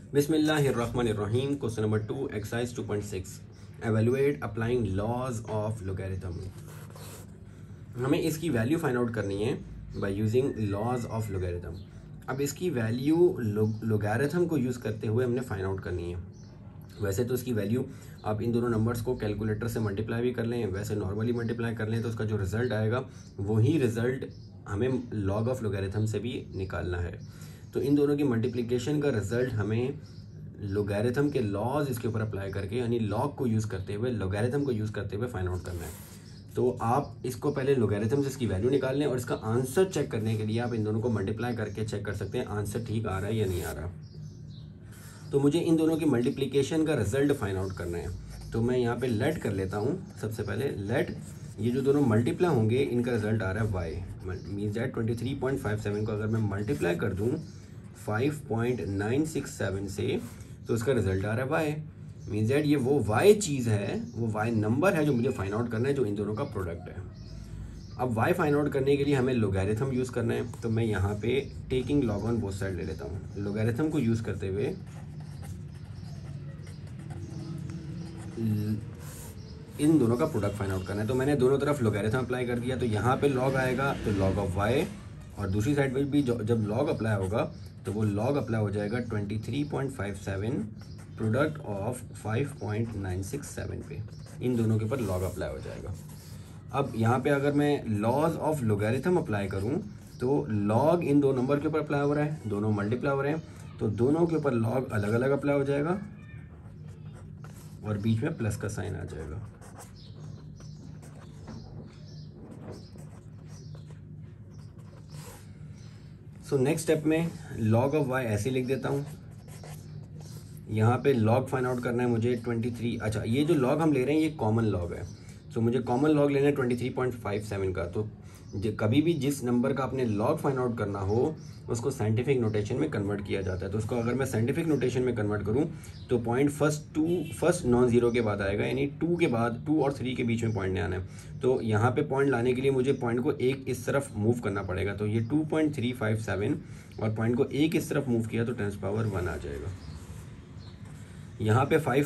बिस्मिल्लाहिर्रहमानिर्रहीम। Question number 2 exercise 2.6 evaluate applying laws of logarithm. हमें इसकी वैल्यू फाइंड आउट करनी है by using laws of logarithm. अब इसकी वैल्यू लोगैरिथम को यूज़ करते हुए हमने फाइंड आउट करनी है। वैसे तो इसकी वैल्यू आप इन दोनों नंबर्स को कैलकुलेटर से मल्टीप्लाई भी कर लें, वैसे नॉर्मली मल्टीप्लाई कर लें तो उसका जो रिज़ल्ट आएगा वही रिज़ल्ट हमें लॉग ऑफ लोगैरिथम से भी निकालना है। तो इन दोनों की मल्टीप्लिकेशन का रिज़ल्ट हमें लोगैरिथम के लॉज इसके ऊपर अप्लाई करके, यानी लॉग को यूज़ करते हुए, लोगैरिथम को यूज़ करते हुए फाइंड आउट करना है। तो आप इसको पहले लोगैरिथम से इसकी वैल्यू निकाल लें और इसका आंसर चेक करने के लिए आप इन दोनों को मल्टीप्लाई करके चेक कर सकते हैं आंसर ठीक आ रहा है या नहीं आ रहा। तो मुझे इन दोनों की मल्टीप्लिकेशन का रिजल्ट फाइंड आउट करना है। तो मैं यहाँ पे लेट कर लेता हूँ। सबसे पहले लेट, ये जो दोनों मल्टीप्लाई होंगे इनका रिजल्ट आ रहा है वाई, मीन्स दैट 23.57 को अगर मैं मल्टीप्लाई कर दूँ 5.967 से तो उसका रिजल्ट आ रहा है वाई। मीन्स दैट ये वो वाई चीज़ है, वो वाई नंबर है जो मुझे फाइंड आउट करना है, जो इन दोनों का प्रोडक्ट है। अब वाई फाइंड आउट करने के लिए हमें लोगैरिथम यूज़ करना है। तो मैं यहाँ पे taking log on both side ले लेता हूँ। लोगैरिथम को यूज़ करते हुए इन दोनों का प्रोडक्ट फाइंड आउट करना है। तो मैंने दोनों तरफ लोगैरिथम अप्लाई कर दिया। तो यहाँ पे लॉग आएगा तो लॉग ऑफ वाई, और दूसरी साइड पे भी जब लॉग अप्लाई होगा तो वो लॉग अप्लाई हो जाएगा 23.57 प्रोडक्ट ऑफ 5.967 पे। इन दोनों के ऊपर लॉग अप्लाई हो जाएगा। अब यहाँ पे अगर मैं लॉज ऑफ लोगैरिथम अप्लाई करूँ तो लॉग इन दो नंबर के ऊपर अप्लाई हो रहा है, दोनों मल्टीप्लाई हो रहे हैं, तो दोनों के ऊपर लॉग अलग अलग अप्लाई हो जाएगा और बीच में प्लस का साइन आ जाएगा। सो नेक्स्ट स्टेप में लॉग ऑफ वाई ऐसे लिख देता हूँ। यहाँ पे लॉग फाइंड आउट करना है मुझे 23। अच्छा, ये जो लॉग हम ले रहे हैं ये कॉमन लॉग है, तो मुझे कॉमन लॉग लेना है 23.57 का। तो कभी भी जिस नंबर का आपने लॉग फाइंड आउट करना हो उसको साइंटिफिक नोटेशन में कन्वर्ट किया जाता है। तो उसको अगर मैं साइंटिफिक नोटेशन में कन्वर्ट करूँ तो पॉइंट फर्स्ट नॉन ज़ीरो के बाद आएगा, यानी 2 के बाद 2 और 3 के बीच में पॉइंट नहीं आना है। तो यहाँ पे पॉइंट लाने के लिए मुझे पॉइंट को एक इस तरफ मूव करना पड़ेगा। तो ये 2.357 और पॉइंट को एक इस तरफ मूव किया तो 10⁻1 आ जाएगा। यहाँ पे 5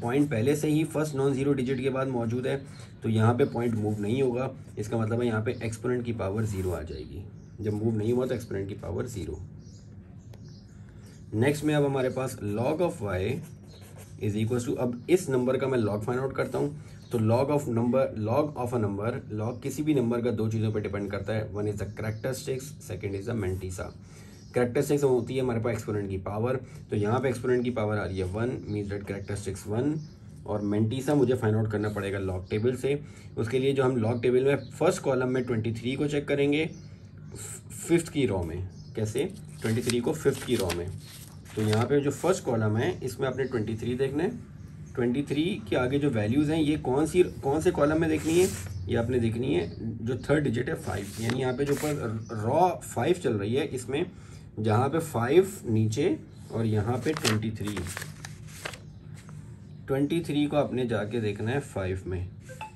पॉइंट पहले से ही फर्स्ट नॉन ज़ीरो डिजिट के बाद मौजूद है, तो यहाँ पे पॉइंट मूव नहीं होगा। इसका मतलब है यहाँ पे एक्सपोनेंट की पावर 0 आ जाएगी। जब मूव नहीं हुआ तो एक्सपोनेंट की पावर 0। नेक्स्ट में अब हमारे पास log of Y is equal to, अब इस नंबर का मैं लॉग फाइंड आउट करता हूँ। तो log of a number, log किसी भी नंबर का दो चीज़ों पर डिपेंड करता है। One is the characteristics, second is the mantissa. Characteristics होती है हमारे पास एक्सपोनेंट की पावर, तो यहाँ पे एक्सपोनेंट की पावर आ रही है 1, मीन्स दैट कैरेक्टरिस्टिक्स 1। और मेंटिसा मुझे फाइंड आउट करना पड़ेगा लॉग टेबल से। उसके लिए जो हम लॉग टेबल में फर्स्ट कॉलम में 23 को चेक करेंगे फिफ्थ की रो में। कैसे? 23 को फिफ्थ की रो में। तो यहाँ पे जो फर्स्ट कॉलम है इसमें आपने 23 देखना है। 23 के आगे जो वैल्यूज़ हैं ये कौन से कॉलम में देखनी है? ये आपने देखनी है जो थर्ड डिजिट है 5, यानी यहाँ पे जो ऊपर रॉ 5 चल रही है इसमें, जहाँ पे 5 नीचे और यहाँ पे 23 को आपने जाके देखना है 5 में।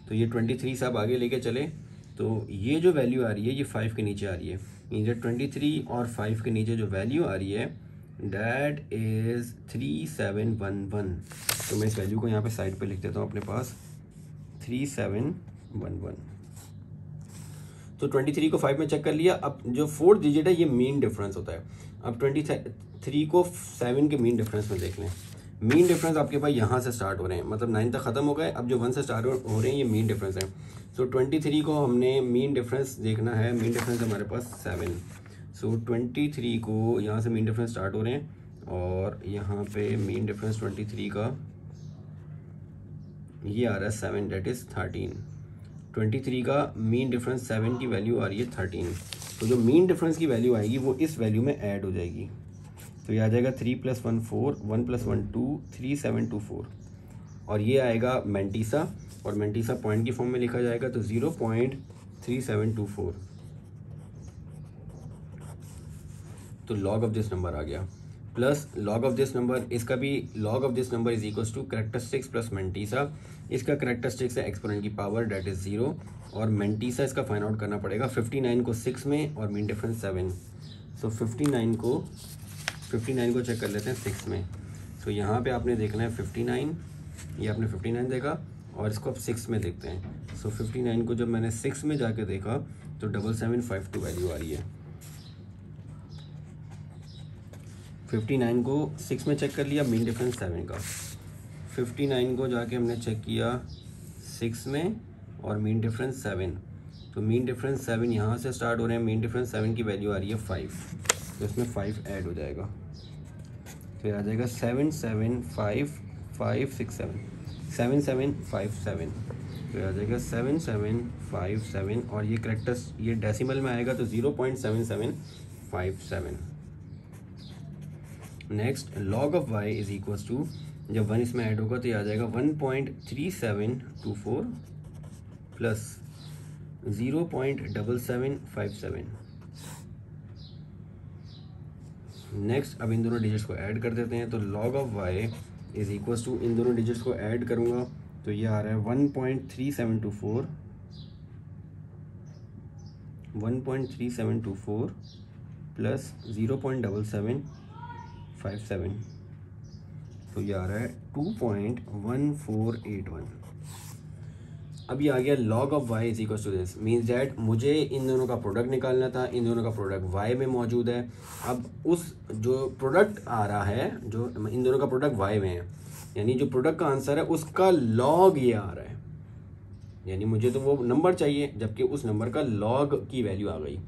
तो ये 23 से आप आगे लेके चले तो ये जो वैल्यू आ रही है ये 5 के नीचे आ रही है। मीन्स 23 और 5 के नीचे जो वैल्यू आ रही है डैट इज़ 3711। तो मैं इस वैल्यू को यहाँ पे साइड पे लिख देता हूँ अपने पास 3711। तो 23 को 5 में चेक कर लिया। अब जो फोर्थ डिजिट है ये मीन डिफरेंस होता है। अब 23 को 7 के मीन डिफरेंस में देख लें। मीन डिफरेंस आपके पास यहाँ से स्टार्ट हो रहे हैं, मतलब 9 तक ख़त्म हो गए, अब जो 1 से स्टार्ट हो रहे हैं ये मीन डिफरेंस है। सो 23 को हमने मीन डिफरेंस देखना है। मीन डिफरेंस हमारे पास 7। सो 23 को यहाँ से मीन डिफरेंस स्टार्ट हो रहे हैं और यहाँ पे मीन डिफरेंस 23 का ये आ रहा है 7, डेट इज़ 13। 23 का मीन डिफरेंस 7 की वैल्यू आ रही है 13। तो जो मीन डिफरेंस की वैल्यू आएगी वो इस वैल्यू में ऐड हो जाएगी। तो ये आ जाएगा 3 + 1 4, 1 + 1 2, 3 7 2 4। और ये आएगा मेंटिसा, और मेंटिसा पॉइंट की फॉर्म में लिखा जाएगा तो 0.3724। तो लॉग ऑफ दिस नंबर आ गया, plus log of this number, इसका भी log of this number is equal to characteristics plus mantissa. इसका कैरेक्टरिस्टिक्स है एक्सपोनेंट की पावर डेट इज 0, और मेंटिसा इसका फाइंड आउट करना पड़ेगा 59 को 6 में और मीन डिफरेंस 7। सो 59 को 59 को चेक कर लेते हैं 6 में। तो यहाँ पे आपने देखना है 59, ये आपने 59 देखा और इसको अब 6 में देखते हैं। सो 59 को जब मैंने 6 में जाके देखा तो 7752 वैल्यू आ रही है। 59 को 6 में चेक कर लिया, मीन डिफरेंस 7 का। 59 को जाके हमने चेक किया 6 में और मीन डिफरेंस 7, तो मीन डिफरेंस 7 यहाँ से स्टार्ट हो रहे हैं, मीन डिफरेंस 7 की वैल्यू आ रही है 5, तो इसमें 5 ऐड हो जाएगा, तो ये आ जाएगा 775567, 7757, तो ये आ जाएगा 7757 और ये करेक्टर्स ये डेसिमल में आएगा तो 0.7757। Next log of y is equals to, जब 1 इसमें ऐड होगा तो ये आ जाएगा 1.3724 प्लस 0.7757। नेक्स्ट अब इन दोनों डिजिट्स को ऐड कर देते हैं, तो log of y is equals to, इन दोनों डिजिट्स को ऐड करूँगा तो ये आ रहा है 1.3724 प्लस 0.7757, तो ये आ रहा है 2.1481। अब ये आ गया log of y is equal to this, means that मुझे इन दोनों का प्रोडक्ट निकालना था, इन दोनों का प्रोडक्ट y में मौजूद है। अब उस जो प्रोडक्ट आ रहा है, जो इन दोनों का प्रोडक्ट y में है, यानी जो प्रोडक्ट का आंसर है उसका log ये आ रहा है, यानी मुझे तो वो नंबर चाहिए, जबकि उस नंबर का log की वैल्यू आ गई।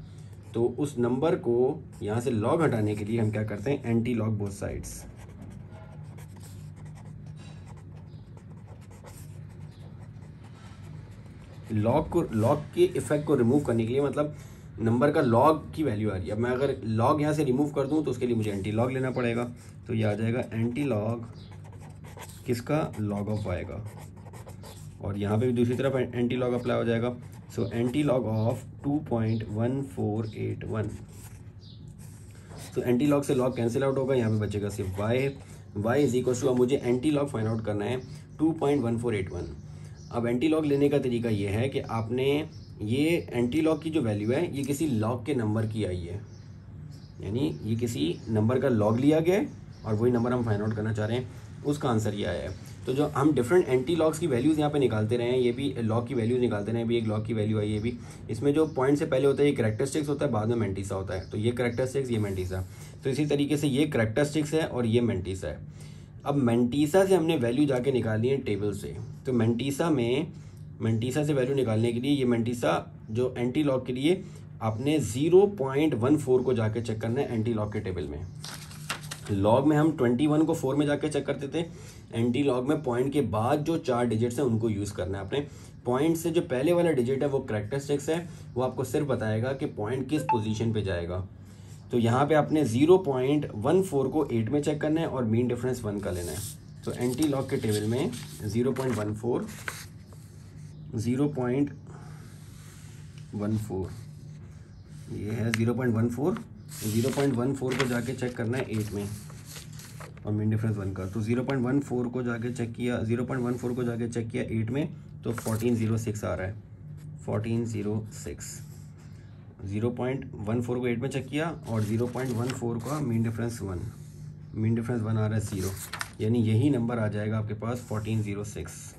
तो उस नंबर को यहाँ से log हटाने के लिए हम क्या करते हैं, anti log both sides. Log के इफेक्ट को रिमूव करने के लिए, मतलब नंबर का लॉग की वैल्यू आ रही है, अब मैं अगर लॉग यहाँ से रिमूव कर दूँ तो उसके लिए मुझे एंटी लॉग लेना पड़ेगा, तो ये आ जाएगा एंटी लॉग किसका, लॉग ऑफ y का, और यहाँ पे भी दूसरी तरफ एंटी लॉग अप्लाई हो जाएगा। सो एंटी लॉग ऑफ 2.1481, तो एंटी लॉग से लॉग कैंसिल आउट होगा, यहाँ पे बचेगा सिर्फ y इज इक्वल टू, अब मुझे एंटी लॉग फाइंड आउट करना है 2.1481। अब एंटी लॉग लेने का तरीका ये है कि आपने ये एंटी लॉग की जो वैल्यू है ये किसी लॉग के नंबर की आई है, यानी ये किसी नंबर का लॉग लिया गया है और वही नंबर हम फाइंड आउट करना चाह रहे हैं, उसका आंसर ये आया है। तो जो हम डिफरेंट एंटी लॉग्स की वैल्यूज़ यहाँ पे निकालते रहे हैं, ये भी लॉग की वैल्यूज़ निकालते रहे हैं, भी एक लॉग की वैल्यू आई, ये भी इसमें जो पॉइंट से पहले होता है ये कैरेक्टरिस्टिक्स होता है, बाद में मेंटिसा होता है, तो ये कैरेक्टरिस्टिक्स, ये मेंटिसा, तो इसी तरीके से ये कैरेक्टरिस्टिक्स है और ये मेंटिसा है। अब मेंटिसा से हमने वैल्यू जाके निकालनी है टेबल से, तो मेंटिसा से वैल्यू निकालने के लिए ये मेंटिसा जो एंटी लॉग के लिए आपने 0.14 को जाके चेक करना है एंटी लॉग के टेबल में। लॉग में हम 21 को 4 में जाके चेक करते थे, एंटी लॉग में पॉइंट के बाद जो 4 डिजिट्स हैं उनको यूज़ करना है आपने। पॉइंट से जो पहले वाला डिजिट है वो कैरेक्टरिस्टिक्स है, वो आपको सिर्फ बताएगा कि पॉइंट किस पोजीशन पे जाएगा। तो यहाँ पे आपने 0.14 को 8 में चेक करना है और मीन डिफरेंस 1 का लेना है। तो एंटी लॉग के टेबल में 0.14 ये है 0.14 को जाके चेक करना है 8 में और मीन डिफरेंस 1 का। तो 0.14 को जाके चेक किया, 0.14 को जाके चेक किया 8 में, तो 1406 आ रहा है, 1406। 0.14 को 8 में चेक किया और 0.14 का मीन डिफरेंस 1 आ रहा है 0, यानी यही नंबर आ जाएगा आपके पास 1406।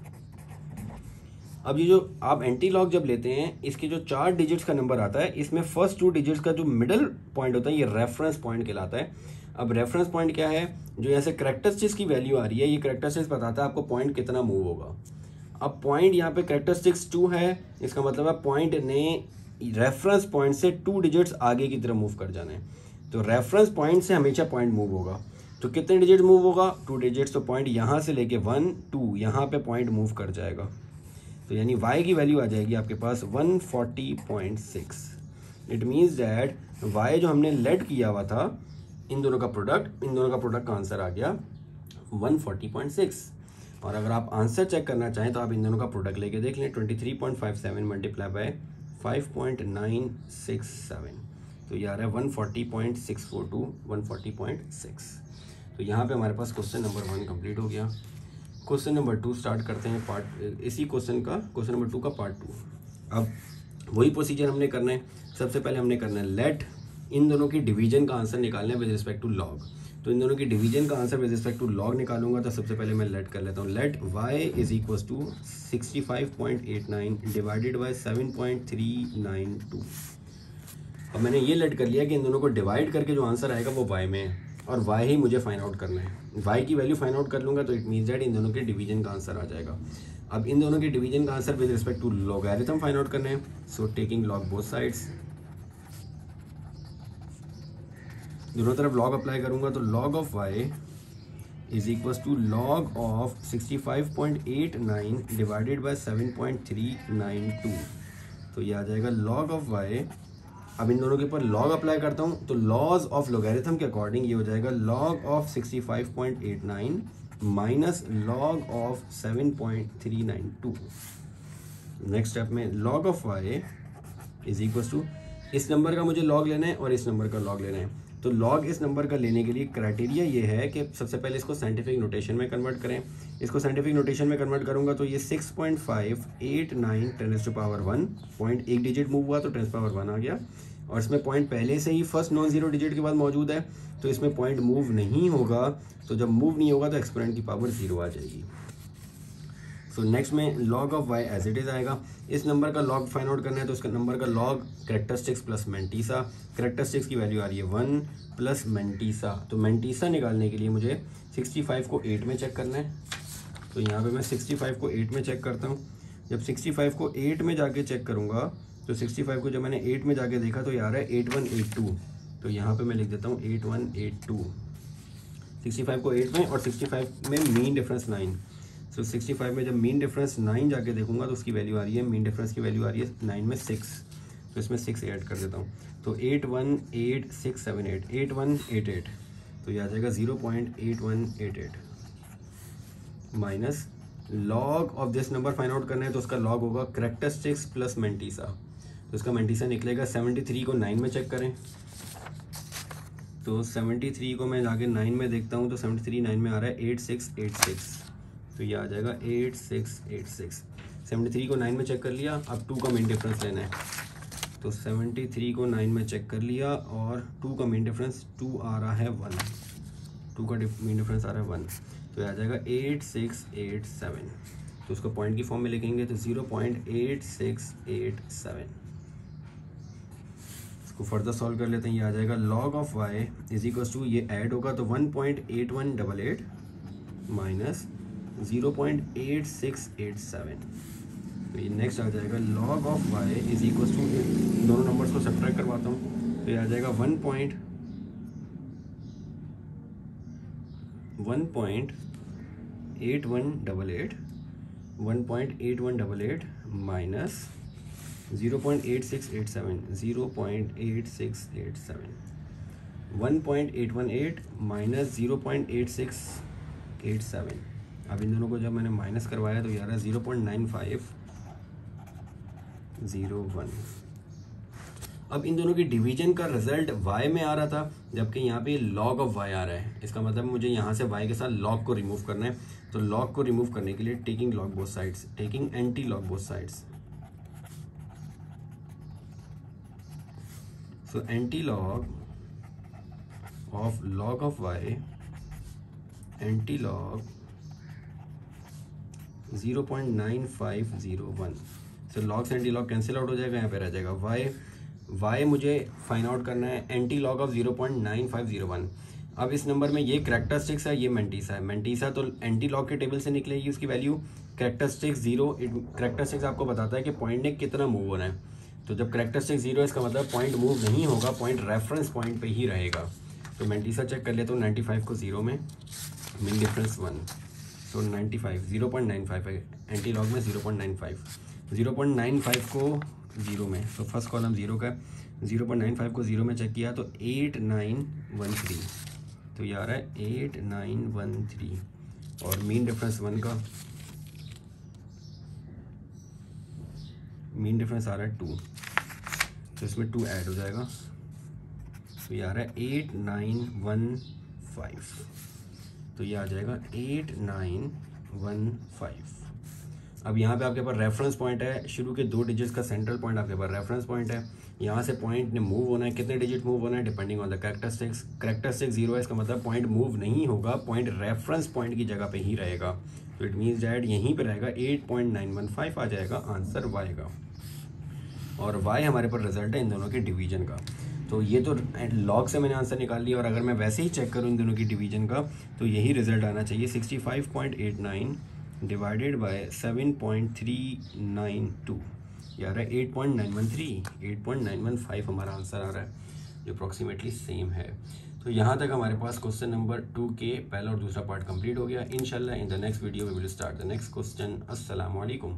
अब ये जो आप एंटी लॉग जब लेते हैं, इसके जो 4 डिजिट्स का नंबर आता है, इसमें फर्स्ट 2 डिजिट्स का जो मिडल पॉइंट होता है ये रेफरेंस पॉइंट कहलाता है। अब रेफरेंस पॉइंट क्या है, जो यहाँ से कैरेक्टरिस्टिक्स की वैल्यू आ रही है, ये कैरेक्टरिस्टिक्स बताता है आपको पॉइंट कितना मूव होगा। अब पॉइंट यहाँ पे कैरेक्टरिस्टिक्स 2 है, इसका मतलब है पॉइंट ने रेफरेंस पॉइंट से 2 डिजिट्स आगे की तरफ मूव कर जाना है। तो रेफरेंस पॉइंट से हमेशा पॉइंट मूव होगा, तो कितने डिजिट मूव होगा, 2 डिजिट्स। तो पॉइंट यहाँ से लेके 1 2 यहाँ पे पॉइंट मूव कर जाएगा, तो यानी y की वैल्यू आ जाएगी आपके पास 140.6। इट मीन्स दैट y जो हमने लेट किया हुआ था, इन दोनों का प्रोडक्ट का आंसर आ गया 140.6। और अगर आप आंसर चेक करना चाहें तो आप इन दोनों का प्रोडक्ट लेके देख लें, 23.57 मल्टीप्लाई बाय 5.967, तो ये आ रहा है 140.642, 140.6। तो यहाँ पे हमारे पास क्वेश्चन नंबर 1 कंप्लीट हो गया। क्वेश्चन नंबर 2 स्टार्ट करते हैं, इसी क्वेश्चन नंबर 2 का पार्ट 2। अब वही प्रोसीजर हमने करना है। सबसे पहले हमने करना है लेट, इन दोनों की डिवीजन का आंसर निकालना है विद रिस्पेक्ट टू लॉग। तो इन दोनों की डिवीजन का answer with respect to log निकालूंगा। तो सबसे पहले मैं लेट कर लेता हूँ। Let y is equal to 65.89 divided by 7.392। अब मैंने ये लेट कर लिया कि इन दोनों को डिवाइड करके जो आंसर आएगा वो y में है और y ही मुझे फाइंड आउट करना है। y की वैल्यू फाइंड आउट कर लूँगा तो इट मीन्स दैट इन दोनों के डिवीजन का आंसर आ जाएगा। अब इन दोनों के डिवीजन का answer with respect to logarithm find out करने हैं। So taking log both sides, दोनों तरफ लॉग अप्लाई करूंगा तो log of y is equal to log of 65.89 divided by 7.392। तो ये आ जाएगा लॉग ऑफ y। अब इन दोनों के ऊपर लॉग अप्लाई करता हूँ तो लॉज ऑफ लॉगरिथम के अकॉर्डिंग ये हो जाएगा log of 65.89 minus log of 7.392। Next step में log of y is equal to, इस नंबर का मुझे लॉग लेना है और इस नंबर का लॉग लेना है। तो लॉग इस नंबर का लेने के लिए क्राइटेरिया ये है कि सबसे पहले इसको साइंटिफिक नोटेशन में कन्वर्ट करें। इसको साइंटिफिक नोटेशन में कन्वर्ट करूंगा तो ये 6.589 10 टू पावर 1, पॉइंट एक डिजिट मूव हुआ तो 10 पावर 1 आ गया। और इसमें पॉइंट पहले से ही फर्स्ट नॉन जीरो डिजिट के बाद मौजूद है तो इसमें पॉइंट मूव नहीं होगा। तो जब मूव नहीं होगा तो एक्सपोनेंट की पावर 0 आ जाएगी। सो नेक्स्ट में log of y as it is आएगा। इस नंबर का लॉग फाइंड आउट करना है तो इसका नंबर का log characteristics plus mantissa, characteristics की वैल्यू आ रही है 1 प्लस मेंटीसा। तो मेंटीसा निकालने के लिए मुझे 65 को 8 में चेक करना है। तो यहाँ पे मैं 65 को 8 में चेक करता हूँ। जब 65 को 8 में जाके चेक करूँगा तो 65 को जब मैंने 8 में जाके देखा तो ये आ रहा है 8182। तो यहाँ पे मैं लिख देता हूँ 8182। 65 को 8 में और 65 में मीन डिफरेंस 9। सो 65 में जब मीन डिफरेंस 9 जाके देखूंगा तो उसकी वैल्यू आ रही है, मीन डिफरेंस की वैल्यू आ रही है 9 में 6। तो इसमें 6 ऐड कर देता हूँ तो 818678 8188। तो ये आ जाएगा 0.8188 minus log of this number find out करना है तो उसका लॉग होगा कैरेक्टरिस्टिक्स प्लस मेंटीसा। तो इसका मेंटीसा निकलेगा 73 को 9 में चेक करें। तो 73 को मैं जाके 9 में देखता हूँ तो 73 9 में आ रहा है 8686। तो ये आ जाएगा 8686। 73 को 9 में चेक कर लिया। अब 2 का मीन डिफरेंस लेना है तो 73 को 9 में चेक कर लिया और 2 का मीन डिफरेंस 2 आ रहा है 1। 2 का मीन डिफरेंस आ रहा है 1। तो ये आ जाएगा 8687। तो उसको पॉइंट की फॉर्म में लिखेंगे तो 0.8687। इसको फर्दर सॉल्व कर लेते हैं। ये आ जाएगा log of y is equal to, ये ऐड होगा तो 1.8188 माइनस 0.8687। तो ये नेक्स्ट आ जाएगा log of y is equal to, दोनों नंबर्स को सब्ट्रैक्ट करवाता हूँ तो ये आ जाएगा 1.8188 माइनस 0.8687 1.818 माइनस 0.8687। अब इन दोनों को जब मैंने माइनस करवाया तो ये आ रहा है 0.9501। अब इन दोनों की डिवीजन का रिजल्ट y में आ रहा था जबकि यहाँ पे log ऑफ y आ रहा है। इसका मतलब मुझे यहाँ से y के साथ log को रिमूव करना है। तो log को रिमूव करने के लिए taking log both sides, taking anti log both sides. So anti log of log of y, anti log 0.9501। So log से एंटी लॉग कैंसिल आउट हो जाएगा, यहाँ पे रह जाएगा y मुझे फाइंड आउट करना है एंटी लॉग ऑफ 0.9501। अब इस नंबर में ये कैरेक्टरिस्टिक्स है, ये मेंटीसा है। मेंटीसा तो एंटी लॉग के टेबल से निकलेगी उसकी वैल्यू। कैरेक्टरिस्टिक्स 0, कैरेक्टरिस्टिक्स आपको बताता है कि पॉइंट ने कितना मूव होना है। तो जब कैरेक्टरिस्टिक्स 0 है इसका मतलब पॉइंट मूव नहीं होगा, पॉइंट रेफरेंस पॉइंट पे ही रहेगा। तो मेंटीसा चेक कर लेता हूँ 95 को 0 में, मीन डिफरेंस 1। तो 95 0.95 है, एंटी लॉग में 0.95 को 0 में। तो फर्स्ट कॉलम 0 का, 0.95 को 0 में चेक किया तो 8913। तो ये आ रहा है 8913 और मीन डिफरेंस 1 का, मीन डिफरेंस आ रहा है 2। तो इसमें 2 ऐड हो जाएगा तो ये आ रहा है 8915। तो ये आ जाएगा 8915। अब यहाँ पे आपके पास रेफरेंस पॉइंट है, शुरू के 2 डिजिट्स का सेंट्रल पॉइंट आपके पास रेफरेंस पॉइंट है। यहाँ से पॉइंट ने मूव होना है, कितने डिजिट मूव होना है depending on the characteristics. Characteristics 0 है, इसका मतलब पॉइंट मूव नहीं होगा, पॉइंट रेफरेंस पॉइंट की जगह पे ही रहेगा। तो इट मीन्स डैट यहीं पे रहेगा 8.915 आ जाएगा आंसर वाई का, और वाई हमारे पर रिजल्ट है इन दोनों के डिवीजन का। तो ये तो लॉग से मैंने आंसर निकाल लिया, और अगर मैं वैसे ही चेक करूँ इन दोनों की डिवीजन का तो यही रिजल्ट आना चाहिए 65.89 डिवाइडेड बाय 7.392 यार है 8.913, 8.915 हमारा आंसर आ रहा है, जो अप्रॉक्सीमेटली सेम है। तो यहाँ तक हमारे पास क्वेश्चन नंबर 2 के पहला और दूसरा पार्ट कंप्लीट हो गया। इंशाल्लाह in the next video we will start the next question. अस्सलाम वालेकुम।